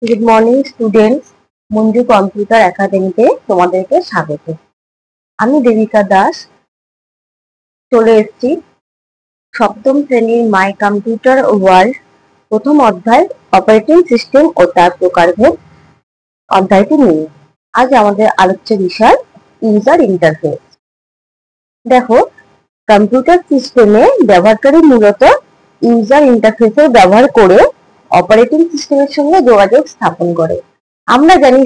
Good morning students, Manju computer একাডেমিতে তোমাদেরকে স্বাগত। আমি দেবিকা দাস চলে এসেছি সপ্তম শ্রেণীর মাই কম্পিউটার ওয়ার্ল্ড প্রথম অধ্যায় অপারেটিং সিস্টেম ও তার প্রকারভেদ অধ্যায়টি নিয়ে। আজ আমাদের আলোচ্য বিষয় ইউজার ইন্টারফেস। দেখো, কম্পিউটার সিস্টেমে ব্যবহারকারী মূলত ইউজার ইন্টারফেসের ব্যবহার করে অপারেটিং সিস্টেমের সঙ্গে যোগাযোগ স্থাপন করে। আমরা জানি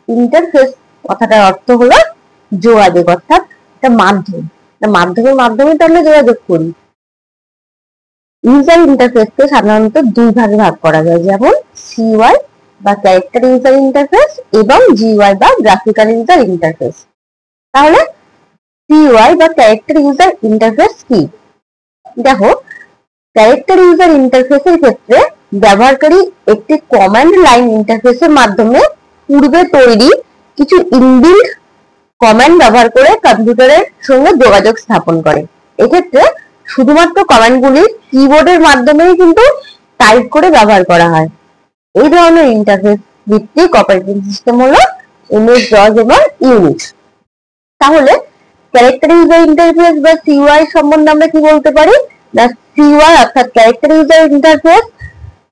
ইন্টারফেস কথাটার অর্থ হলো যোগাযোগ, অর্থাৎ একটা মাধ্যম। মাধ্যমের মাধ্যমে তো আমরা যোগাযোগ করি। ইউজার ইন্টারফেসকে সাধারণত দুই ভাগে ভাগ করা যায়, যেমন সিইউআই বা ক্যারেক্টার ইউজার ইন্টারফেস এবং জিইউআই বা গ্রাফিক্যাল ইউজার ইন্টারফেস। তাহলে সিইউআই বা ক্যারেক্টার ইউজার ইন্টারফেস কি? দেখো, ক্যারেক্টার ইউজার ইন্টারফেসের ক্ষেত্রে ব্যবহারকারী একটি কমান্ড লাইন ইন্টারফেসের মাধ্যমে পূর্বে তৈরি কিছু ইনবিল্ট কমান্ড ব্যবহার করে কম্পিউটারের সঙ্গে যোগাযোগ স্থাপন করে। এক্ষেত্রে শুধুমাত্র কমান্ডগুলি কিবোর্ডের মাধ্যমেই কিন্তু টাইপ করে ব্যবহার করা হয়। এই ধরনের ইন্টারফেস ভিত্তিক অপারেটিং সিস্টেম হলো এমএস ডস এবং ইউনিক্স। তাহলে ক্যারেক্টার ইউজার ইন্টারফেস বা সিইউআই সম্বন্ধে আমরা কি বলতে পারি? সিইউআই অর্থাৎ ক্যারেক্টার ইউজার ইন্টারফেস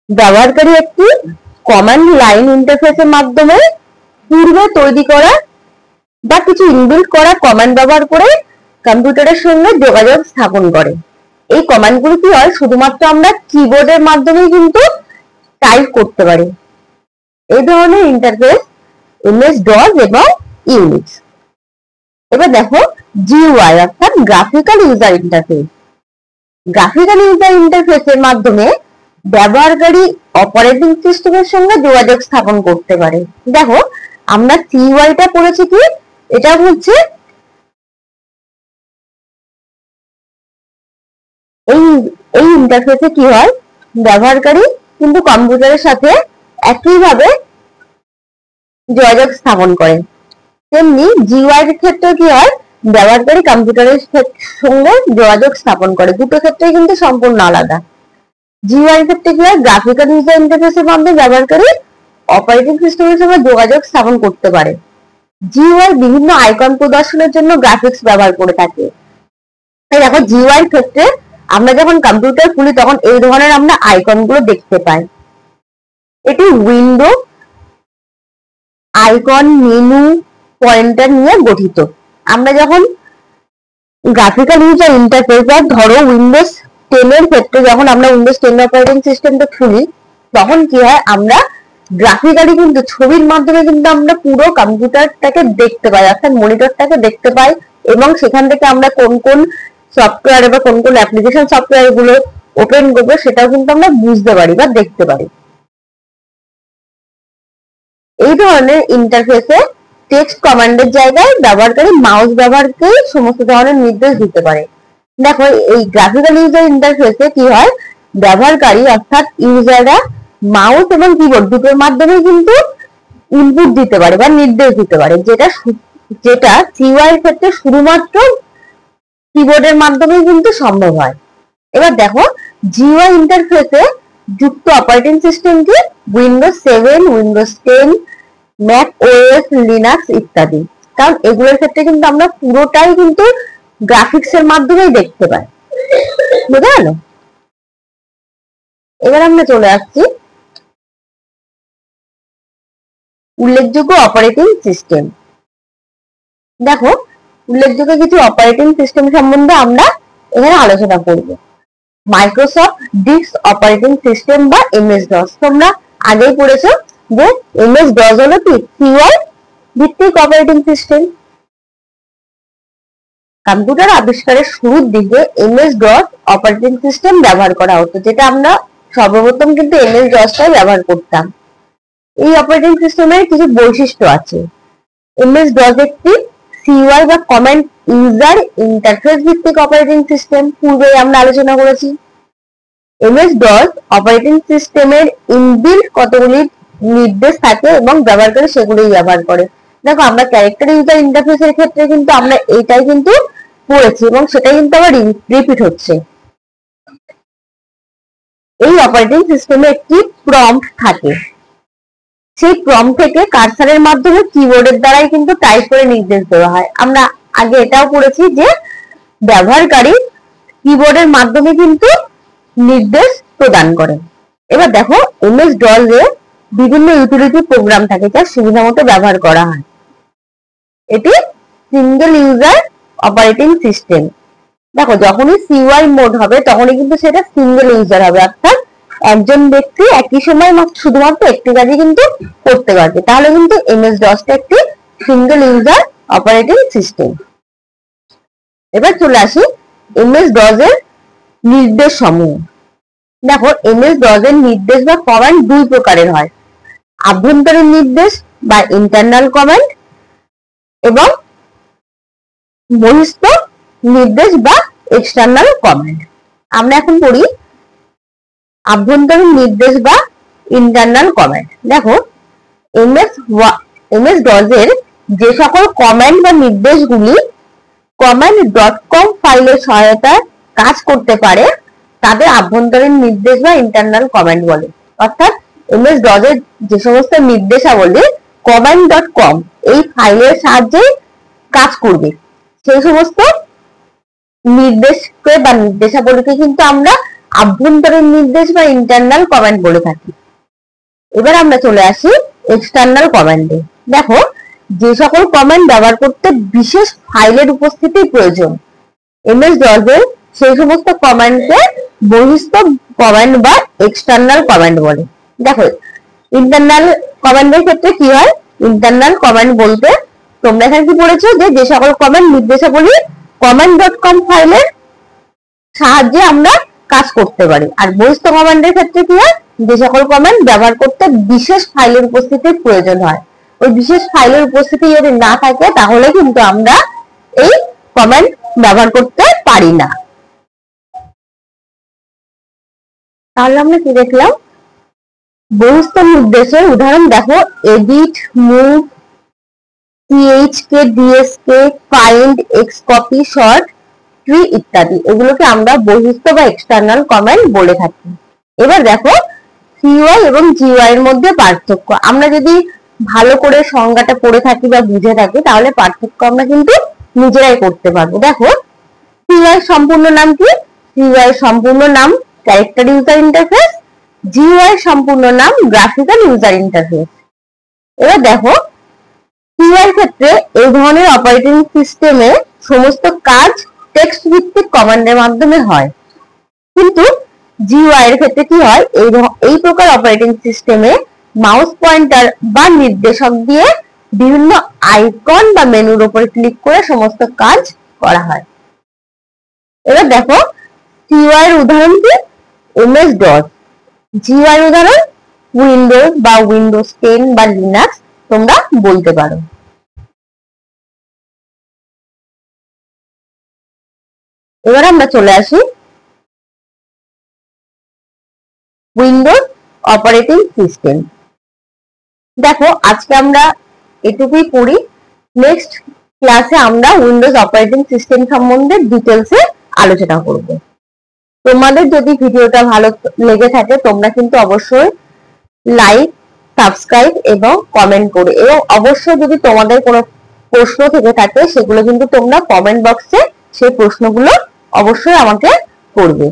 ব্যবহারকারী একটি কমান্ড লাইন ইন্টারফেসের মাধ্যমে পূর্বে তৈরি করা বা কিছু ইনবিল্ট করা কমান্ড ব্যবহার করে কম্পিউটারের সঙ্গে যোগাযোগ স্থাপন করে। এই কমান্ডগুলো কি হয়, শুধুমাত্র আমরা কিবোর্ডের মাধ্যমেই কিন্তু টাইপ করতে পারি। এই ধরনের ইন্টারফেস এমএস ডস এবং ইউনিক্স। এবার দেখো, জিইউআই অর্থাৎ graphical user interface. Graphical user ইন্টারফেসের মাধ্যমে ব্যবহারকারী অপারেটিং সিস্টেমের সঙ্গে যোগাযোগ স্থাপন করতে পারে। দেখো, আমরা সিইউআইটা পড়েছি কি, এটা হচ্ছে এই ইন্টারফেসে কি হয়, ব্যবহারকারী কিন্তু কম্পিউটারের সাথে একইভাবে যোগাযোগ স্থাপন করে। তেমনি জিইউআই এর ক্ষেত্রে কি হয়, ব্যবহারকারী কম্পিউটারের সঙ্গে যোগাযোগ স্থাপন করে। দুটো ক্ষেত্রে কিন্তু সম্পূর্ণ আলাদা। জিইউআই এর ক্ষেত্রে কি হয়, গ্রাফিক্যাল ইউজার ইন্টারফেসের মাধ্যমে ব্যবহারকারী অপারেটিং সিস্টেমের সঙ্গে যোগাযোগ স্থাপন করতে পারে। জিইউআই বিভিন্ন আইকন প্রদর্শনের জন্য গ্রাফিক্স ব্যবহার করে থাকে। তাই দেখো, জিইউআই এর ক্ষেত্রে আমরা যখন কম্পিউটার খুলি তখন এই ধরনের আমরা আইকন গুলো দেখতে পাই। এটি উইন্ডো, আইকন, মেনু, পয়েন্টার নিয়ে গঠিত। আমরা যখন গ্রাফিক্যাল ইউজার ইন্টারফেস বা ধরো উইন্ডোজ 10 এর ক্ষেত্রে যখন আমরা উইন্ডোজ 10 অপারেটিং সিস্টেমটা খুলি তখন কি হয়, আমরা গ্রাফিক্যালি কিন্তু ছবির মাধ্যমে কিন্তু আমরা পুরো কম্পিউটারটাকে দেখতে পাই, অর্থাৎ মনিটরটাকে দেখতে পাই, এবং সেখান থেকে আমরা কোন কোন সফটওয়্যার বা কোন কোন অ্যাপ্লিকেশন সফটওয়্যার গুলো ওপেন করবো সেটাও কিন্তু আমরা বুঝতে পারি বা দেখতে পারি। এই ধরনের ইন্টারফেসে টেক্সট কমান্ডের জায়গায় ব্যবহারকারী মাউস ব্যবহার করে সমস্ত ধরনের নির্দেশ দিতে পারে। দেখো, এই গ্রাফিক্যাল ইউজার ইন্টারফেসে কি হয়, ব্যবহারকারী অর্থাৎ ইউজাররা মাউস এবং কিবোর্ড দুটোর মাধ্যমে কিন্তু ইনপুট দিতে পারে বা নির্দেশ দিতে পারে, যেটা সিইউআই এর ক্ষেত্রে শুধুমাত্র কিবোর্ডের মাধ্যমেই কিন্তু সম্ভব হয়। এবার দেখো, জিইউআই ইন্টারফেসে যুক্ত অপারেটিং সিস্টেম কি? Windows 7, Windows 10, Mac OS, Linux ইত্যাদি। কারণ এগুলোর ক্ষেত্রে কিন্তু আমরা পুরোটাই কিন্তু গ্রাফিক্স এর মাধ্যমেই দেখতে পাই। বুঝা গেল? এবার আমরা চলে আসছি উল্লেখযোগ্য অপারেটিং সিস্টেম। দেখো, উল্লেখযোগ্য কিছু অপারেটিং সিস্টেম সম্বন্ধে আমরা এখানে আলোচনা করব। মাইক্রোসফট ডিস্ক অপারেটিং সিস্টেম বা এমএস ডস। তোমরা আগেই পড়েছো যে এমএস ডস হলো কি, সিইউআই ভিত্তিক অপারেটিং সিস্টেম। কম্পিউটার আবিষ্কারের শুরুর দিকে এমএস ডস অপারেটিং সিস্টেম ব্যবহার করা হতো, যেটা আমরা সর্বপ্রথম কিন্তু এমএস ডসটাই ব্যবহার করতাম। এই অপারেটিং সিস্টেমের কিছু বৈশিষ্ট্য আছে। এমএস ডস একটি সিইউআই বা কমান্ড ইউজার ইন্টারফেস ভিত্তিক অপারেটিং সিস্টেম, পূর্বে আমরা আলোচনা করেছি। এমএস ডস অপারেটিং সিস্টেমের ইনবিল্ট কতগুলি নির্দেশ থাকে এবং ব্যবহারকারী সেগুলোই ব্যবহার করে। দেখো, আমরা ক্যারেক্টার ইউজার ইন্টারফেসের ক্ষেত্রে কিন্তু আমরা এইটাই কিন্তু পড়েছি এবং সেটাই কিন্তু আবার রিপিট হচ্ছে। এই অপারেটিং সিস্টেমে একটি প্রম্পট থাকে। সেই প্রম্পট থেকে কার্সারের মাধ্যমে কিবোর্ডের দ্বারাই কিন্তু টাইপ করে নির্দেশ দেওয়া হয়। আমরা আগে এটাও পড়েছি যে ব্যবহারকারী কিবোর্ডের মাধ্যমে কিন্তু নির্দেশ প্রদান করে। এবার দেখো এমএস ডস এ বিভিন্ন ইউটিলিটি প্রোগ্রাম থাকে যা সুবিধা মতো ব্যবহার করা হয়। এটি সিঙ্গেল ইউজার অপারেটিং সিস্টেম। দেখো যখনই সিইউআই মোড হবে তখনই কিন্তু সেটা সিঙ্গেল ইউজার হবে, অর্থাৎ একজন ব্যক্তি একই সময় শুধুমাত্র একটি কাজই কিন্তু করতে পারবে। তাহলে কিন্তু এমএস ডসটা একটি সিঙ্গেল ইউজার অপারেটিং সিস্টেম। এবার চলে আসি এমএস ডস এর নির্দেশ সমূহ। দেখো এমএস ডস এর নির্দেশ বা কমান্ড দুই প্রকারের হয়, আভ্যন্তরীণ নির্দেশ বা ইন্টারনাল কমান্ড এবং বহিঃস্থ নির্দেশ বা এক্সটার্নাল কমান্ড। আমরা এখন পড়ি আভ্যন্তরীণ নির্দেশ বা ইন্টারনাল কমান্ড। দেখো এমএস ডস এর যে সকল কমান্ড বা নির্দেশগুলি command.com ফাইলের সহায়তায় কাজ করতে পারে তাদের আভ্যন্তরীণ নির্দেশ বা ইন্টারনাল কমান্ড বলে। অর্থাৎ এমএস ডস এর যে সমস্ত নির্দেশাবলী command.com এই ফাইলের সাহায্যে কাজ করবে সেই সমস্ত নির্দেশকে বা নির্দেশাবলীকে কিন্তু আমরা আভ্যন্তরীণ নির্দেশ বা ইন্টারনাল কমান্ড বলে থাকি। এবার আমরা চলে আসি এক্সটার্নাল কমান্ডে। দেখো যে সকল কমান্ড ব্যবহার করতে বিশেষ ফাইলের উপস্থিতি প্রয়োজন, এমএস ডস এর সেই সমস্ত কমান্ডকে বহিঃস্থ কমান্ড বা এক্সটার্নাল কমান্ড বলে। দেখো ইন্টারনাল কমান্ডের ক্ষেত্রে কি হয়, ইন্টারনাল কমান্ড বলতে তোমরা এখানে কি পড়েছো যে সকল কমান্ড নির্দেশাবলী command.com ফাইলের সাহায্যে আমরা কাজ করতে পারি। আর বহিঃস্থ কমান্ডের ক্ষেত্রে কি হয়, যে সকল কমান্ড ব্যবহার করতে বিশেষ ফাইলের উপস্থিতির প্রয়োজন হয়, ওই বিশেষ ফাইলের উপস্থিতি যদি না থাকে তাহলে কিন্তু আমরা এই কমান্ড ব্যবহার করতে পারি না। তাহলে আমরা কি দেখলাম, বহিঃস্থ নির্দেশের উদাহরণ দেখো edit, move, chk, dsk, find, xcopy, sort, tree ইত্যাদি, এগুলোকে আমরা বহিঃস্থ বা এক্সটার্নাল কমান্ড বলে থাকি। এবার দেখো সিইউআই এবং জিইউআই এর মধ্যে পার্থক্য। আমরা যদি ভালো করে সংজ্ঞাটা পড়ে থাকি বা বুঝে থাকি তাহলে পার্থক্য আমরা কিন্তু নিজেরাই করতে পারবো। দেখো সিইউআই সম্পূর্ণ নাম কি, সিইউআই সম্পূর্ণ নাম ক্যারেক্টার ইউজার ইন্টারফেস, জিইউআই সম্পূর্ণ নাম গ্রাফিক্যাল ইউজার ইন্টারফেস। এবার দেখো সিইউআই এর ক্ষেত্রে এই ধরনের অপারেটিং সিস্টেমে সমস্ত কাজ টেক্সট ভিত্তিক কমান্ডের মাধ্যমে হয়, কিন্তু জিইউআই এর ক্ষেত্রে কি হয়, এই প্রকার অপারেটিং সিস্টেমে মাউস পয়েন্টার বা নির্দেশক দিয়ে বিভিন্ন আইকন বা মেনুর উপর ক্লিক করে সমস্ত কাজ করা হয়। এবার দেখো সিইউআই এর উদাহরণ কি, এমএস ডস, জিইউআই এর উদাহরণ উইন্ডোজ বা উইন্ডোজ 10 বা লিনাক্স তোমরা বলতে পারো। এবার আমরা চলে আসি উইন্ডোজ অপারেটিং সিস্টেম। দেখো আজকে আমরা এটুকুই পড়ি, নেক্সট ক্লাসে আমরা উইন্ডোজ অপারেটিং সিস্টেম সম্বন্ধে ডিটেলসে আলোচনা করব। তোমাদের যদি ভিডিওটা ভালো লেগে থাকে তোমরা কিন্তু অবশ্যই লাইক, সাবস্ক্রাইব এবং কমেন্ট করো, এবং অবশ্যই যদি তোমাদের কোনো প্রশ্ন থেকে থাকে সেগুলো কিন্তু তোমরা কমেন্ট বক্সে সেই প্রশ্নগুলো অবশ্যই আমাকে করবে।